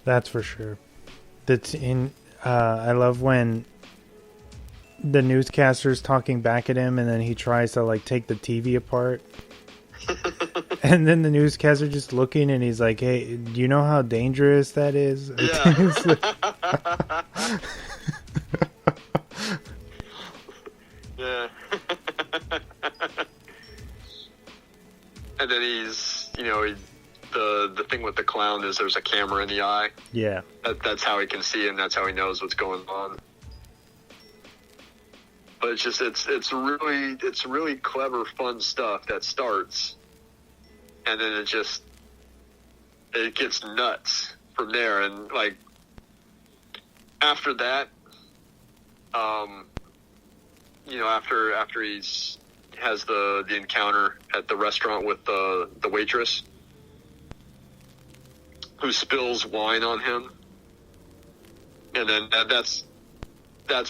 That's for sure. That's in. I love when the newscaster's talking back at him, and then he tries to like take the TV apart, and then the newscaster just looking, and he's like, "Hey, do you know how dangerous that is?" Yeah. Yeah. And then he's, the thing with the clown is there's a camera in the eye. Yeah. That's how he can see, and that's how he knows what's going on. But it's just it's really clever, fun stuff that starts, and then it gets nuts from there. And like after that, after he has the encounter at the restaurant with the waitress who spills wine on him, and then that's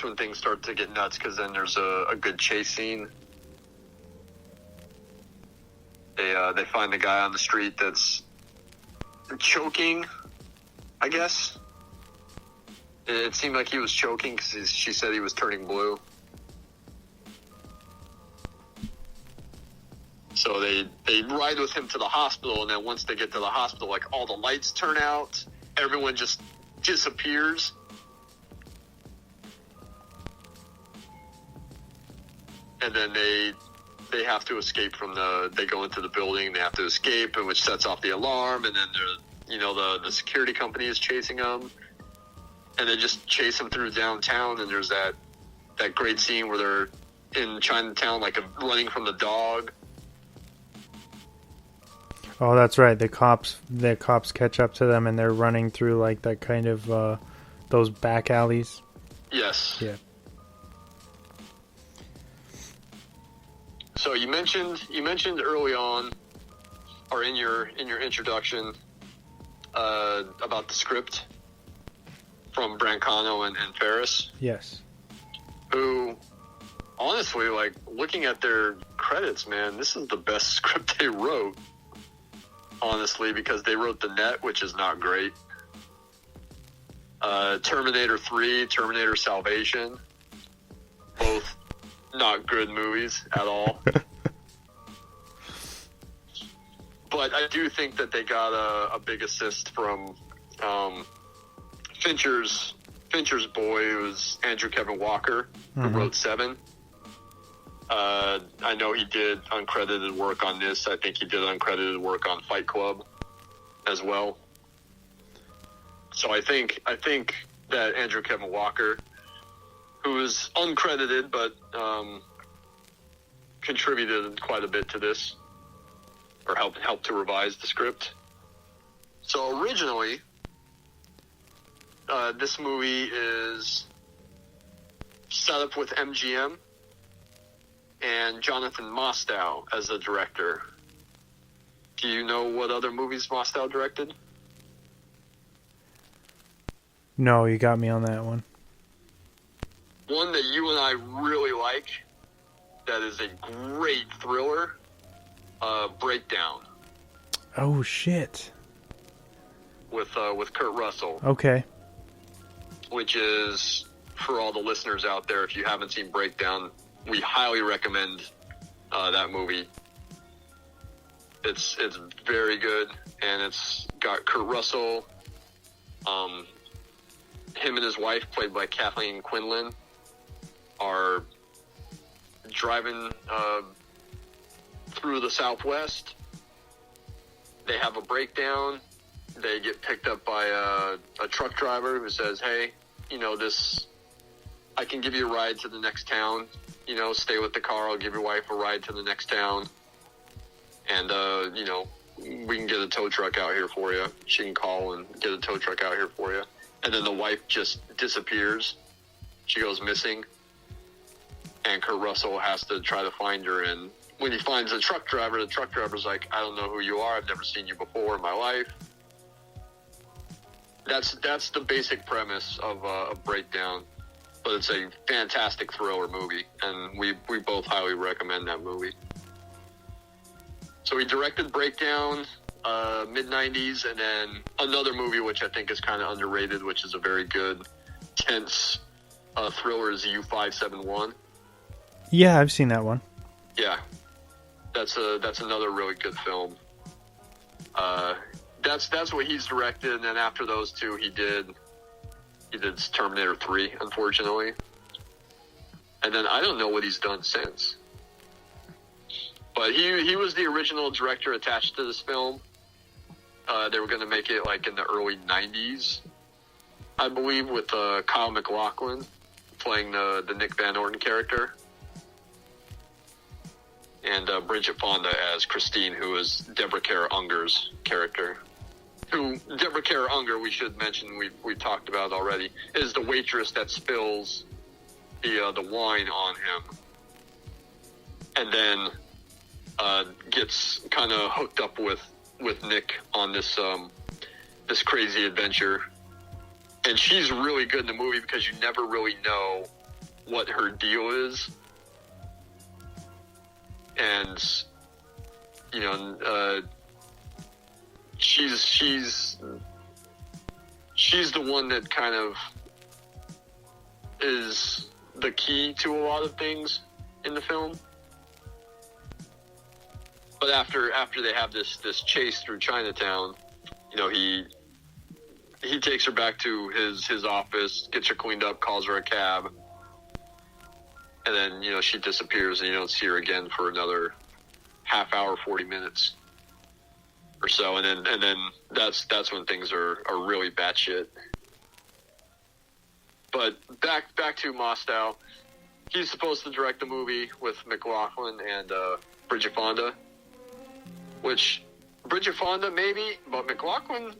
when things start to get nuts, because then there's a good chase scene. They find the guy on the street that's choking, I guess. It seemed like he was choking because she said he was turning blue. So they ride with him to the hospital, and then once they get to the hospital, like, all the lights turn out, everyone just disappears. And then they have to escape they go into the building, they have to escape, and which sets off the alarm, and then the security company is chasing them, and they just chase them through downtown, and there's that great scene where they're in Chinatown, like, running from the dog. Oh, that's right. The cops catch up to them, and they're running through like that kind of those back alleys. Yes. Yeah. So you mentioned early on, or in your introduction, about the script from Brancato and Ferris. Yes. Who, honestly, like, looking at their credits, man, this is the best script they wrote. Honestly, because they wrote The Net, which is not great. Terminator 3, Terminator Salvation, both not good movies at all. But I do think that they got a big assist from Fincher's boy, who was Andrew Kevin Walker, who wrote Seven. I know he did uncredited work on this. I think he did uncredited work on Fight Club as well. So I think that Andrew Kevin Walker, who is uncredited but contributed quite a bit to this, or helped to revise the script. So originally, this movie is set up with MGM and Jonathan Mostow as the director. Do you know what other movies Mostow directed? No, you got me on that one. One that you and I really like, that is a great thriller, Breakdown. Oh, shit. With Kurt Russell. Okay. Which is, for all the listeners out there, if you haven't seen Breakdown, we highly recommend that movie. It's very good, and it's got Kurt Russell. Him and his wife, played by Kathleen Quinlan, are driving through the Southwest. They have a breakdown. They get picked up by a truck driver who says, "Hey, I can give you a ride to the next town. Stay with the car. I'll give your wife a ride to the next town. And, we can get a tow truck out here for you. She can call and get a tow truck out here for you." And then the wife just disappears. She goes missing. And Kurt Russell has to try to find her. And when he finds the truck driver's like, "I don't know who you are. I've never seen you before in my life." That's the basic premise of Breakdown. But it's a fantastic thriller movie, and we both highly recommend that movie. So he directed Breakdown. mid-90s, and then another movie which I think is kind of underrated, which is a very good, tense thriller, is U-571. Yeah, I've seen that one. Yeah, that's another really good film. That's what he's directed, and then after those two, he did Terminator 3, unfortunately. And then I don't know what he's done since. But he was the original director attached to this film. They were going to make it like in the early 90s, I believe, with Kyle MacLachlan playing the Nick Van Orton character. And Bridget Fonda as Christine, who is Deborah Kara Unger's character. Who, Deborah Kara Unger, we should mention, we've talked about already, is the waitress that spills the wine on him. And then gets kind of hooked up with Nick on this crazy adventure. And she's really good in the movie because you never really know what her deal is. And, you know, she's the one that kind of is the key to a lot of things in the film. But after they have this chase through Chinatown, you know, he takes her back to his office, gets her cleaned up, calls her a cab, and then, you know, she disappears, and you don't see her again for another half hour, 40 minutes or so, and then that's when things are really batshit. But back to Mostow. He's supposed to direct the movie with MacLachlan and Bridget Fonda. Which, Bridget Fonda, maybe, but MacLachlan,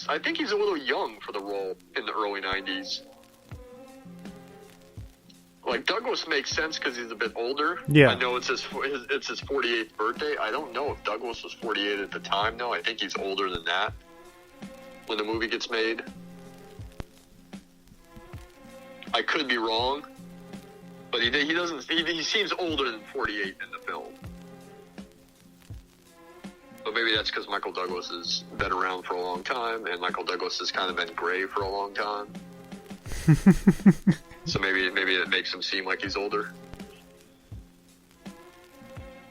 I think he's a little young for the role in the early 90s. Like, Douglas makes sense because he's a bit older. Yeah. I know it's his 48th birthday. I don't know if Douglas was 48 at the time, though. I think he's older than that when the movie gets made. I could be wrong, but he seems older than 48 in the film. But maybe that's because Michael Douglas has been around for a long time, and Michael Douglas has kind of been gray for a long time. So maybe it makes him seem like he's older.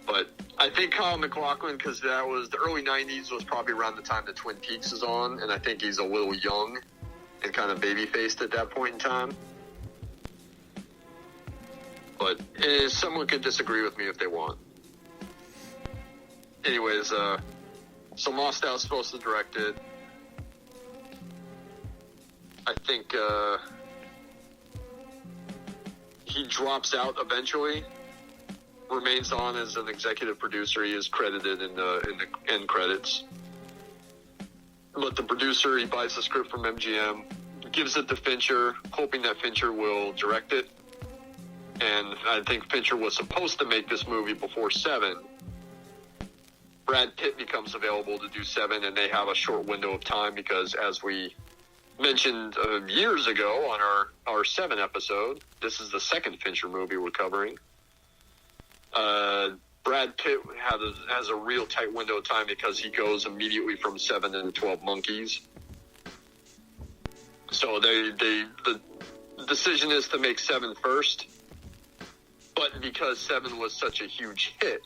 But I think Kyle MacLachlan, because that was the early 90s, was probably around the time that Twin Peaks is on, and I think he's a little young and kind of baby-faced at that point in time. But someone could disagree with me if they want. Anyways, so Mostow's supposed to direct it. I think he drops out eventually. Remains on as an executive producer. He is credited in the end credits. But the producer, he buys the script from MGM, gives it to Fincher, hoping that Fincher will direct it. And I think Fincher was supposed to make this movie before 7. Brad Pitt becomes available to do 7, and they have a short window of time because, as we mentioned years ago on our 7 episode, this is the second Fincher movie we're covering. Brad Pitt has a real tight window of time because he goes immediately from 7 into 12 Monkeys. So the decision is to make 7 first, but because 7 was such a huge hit,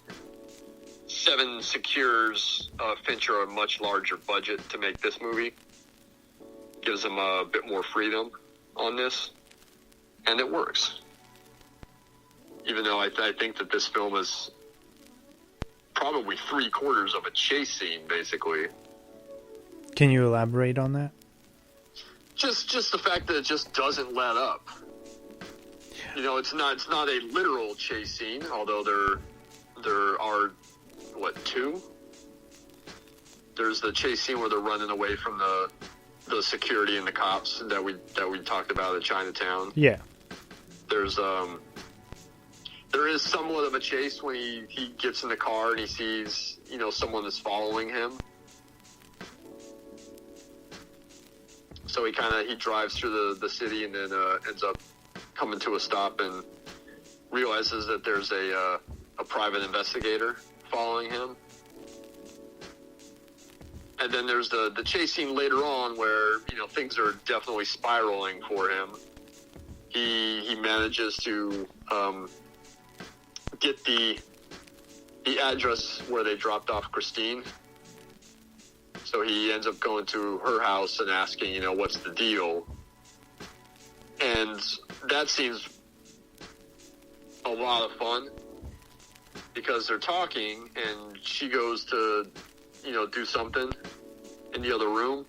7 secures Fincher a much larger budget to make this movie. Gives him a bit more freedom on this. And it works. Even though I think that this film is probably 3/4 of a chase scene, basically. Can you elaborate on that? Just the fact that it just doesn't let up. You know, it's not a literal chase scene, although there are 2? There's the chase scene where they're running away from the security and the cops that we talked about at Chinatown. Yeah. There is somewhat of a chase when he gets in the car and he sees, you know, someone is following him. So he drives through the city and then ends up coming to a stop and realizes that there's a private investigator following him. And then there's the chase scene later on where, you know, things are definitely spiraling for him. He manages to get the address where they dropped off Christine. So he ends up going to her house and asking, you know, what's the deal? And that seems a lot of fun because they're talking and she goes to, you know, do something in the other room.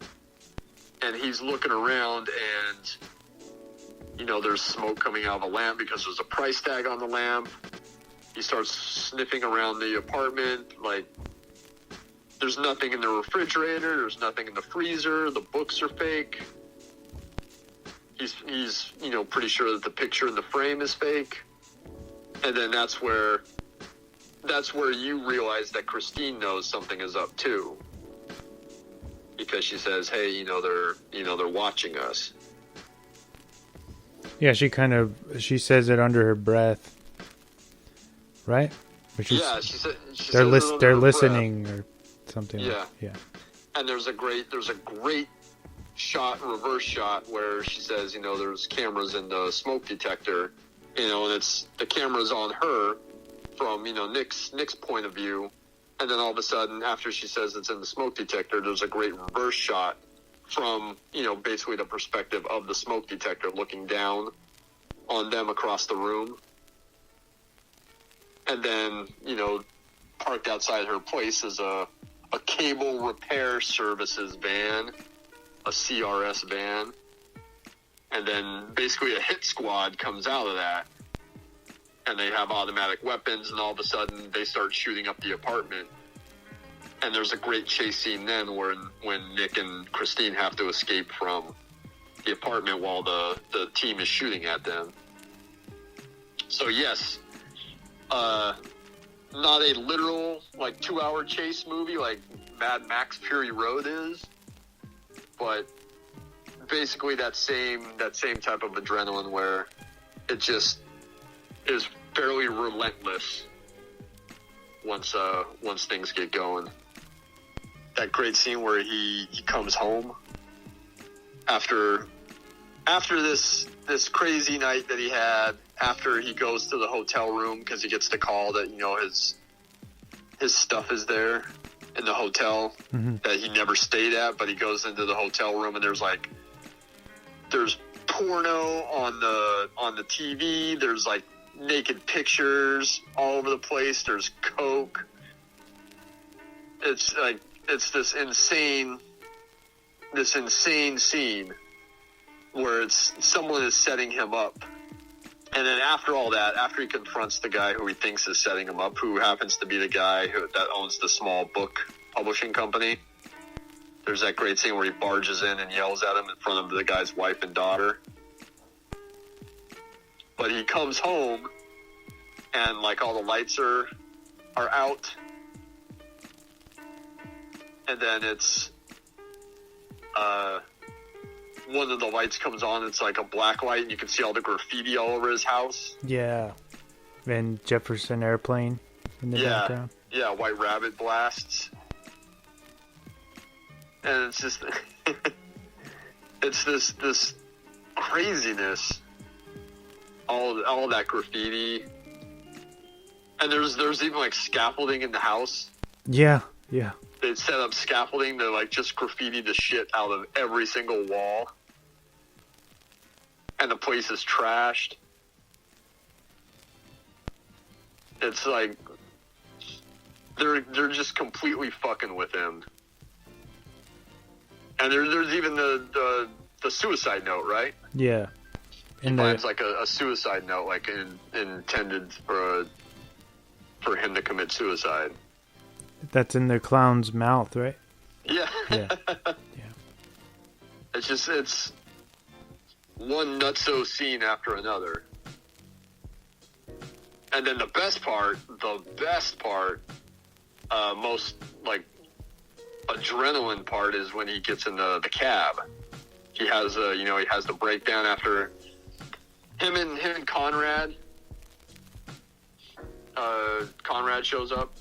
And he's looking around and, you know, there's smoke coming out of a lamp because there's a price tag on the lamp. He starts sniffing around the apartment. Like, there's nothing in the refrigerator. There's nothing in the freezer. The books are fake. He's you know, pretty sure that the picture in the frame is fake. And then that's where you realize that Christine knows something is up too. Because she says, "Hey, they're watching us." Yeah, she says it under her breath, right? Yeah, she said they're listening or something. Yeah, yeah. And there's a great reverse shot where she says, you know, there's cameras in the smoke detector, you know, and it's the cameras on her from, you know, Nick's point of view. And then all of a sudden, after she says it's in the smoke detector, there's a great reverse shot from, you know, basically the perspective of the smoke detector looking down on them across the room. And then, you know, parked outside her place is a cable repair services van, a CRS van. And then basically a hit squad comes out of that. And they have automatic weapons, and all of a sudden they start shooting up the apartment. And there's a great chase scene then when Nick and Christine have to escape from the apartment while the team is shooting at them. So yes, not a literal, like, 2-hour chase movie like Mad Max Fury Road is, but basically that same type of adrenaline where it just is fairly relentless once things get going. That great scene where he comes home after this crazy night that he had, after he goes to the hotel room because he gets the call that, you know, his stuff is there in the hotel that he never stayed at, but he goes into the hotel room and there's porno on the TV. There's like naked pictures all over the place. There's coke. It's like, it's this insane scene where it's someone is setting him up. And then after all that, after he confronts the guy who he thinks is setting him up, who happens to be the guy that owns the small book publishing company, there's that great scene where he barges in and yells at him in front of the guy's wife and daughter. But he comes home and, like, all the lights are out. And then it's one of the lights comes on. It's like a black light, and you can see all the graffiti all over his house. Yeah, and Jefferson Airplane in the background. Yeah, White Rabbit blasts, and it's just it's this craziness. All that graffiti, and there's even like scaffolding in the house. Yeah. They set up scaffolding to, like, just graffiti the shit out of every single wall. And the place is trashed. It's like they're just completely fucking with him. And there's even the suicide note, right? Yeah. He finds like a suicide note, like intended for him to commit suicide. That's in the clown's mouth, right? Yeah. Yeah. It's one nutso scene after another. And then the best part, most, like, adrenaline part is when he gets in the cab. He has the breakdown after him and Conrad. Conrad shows up.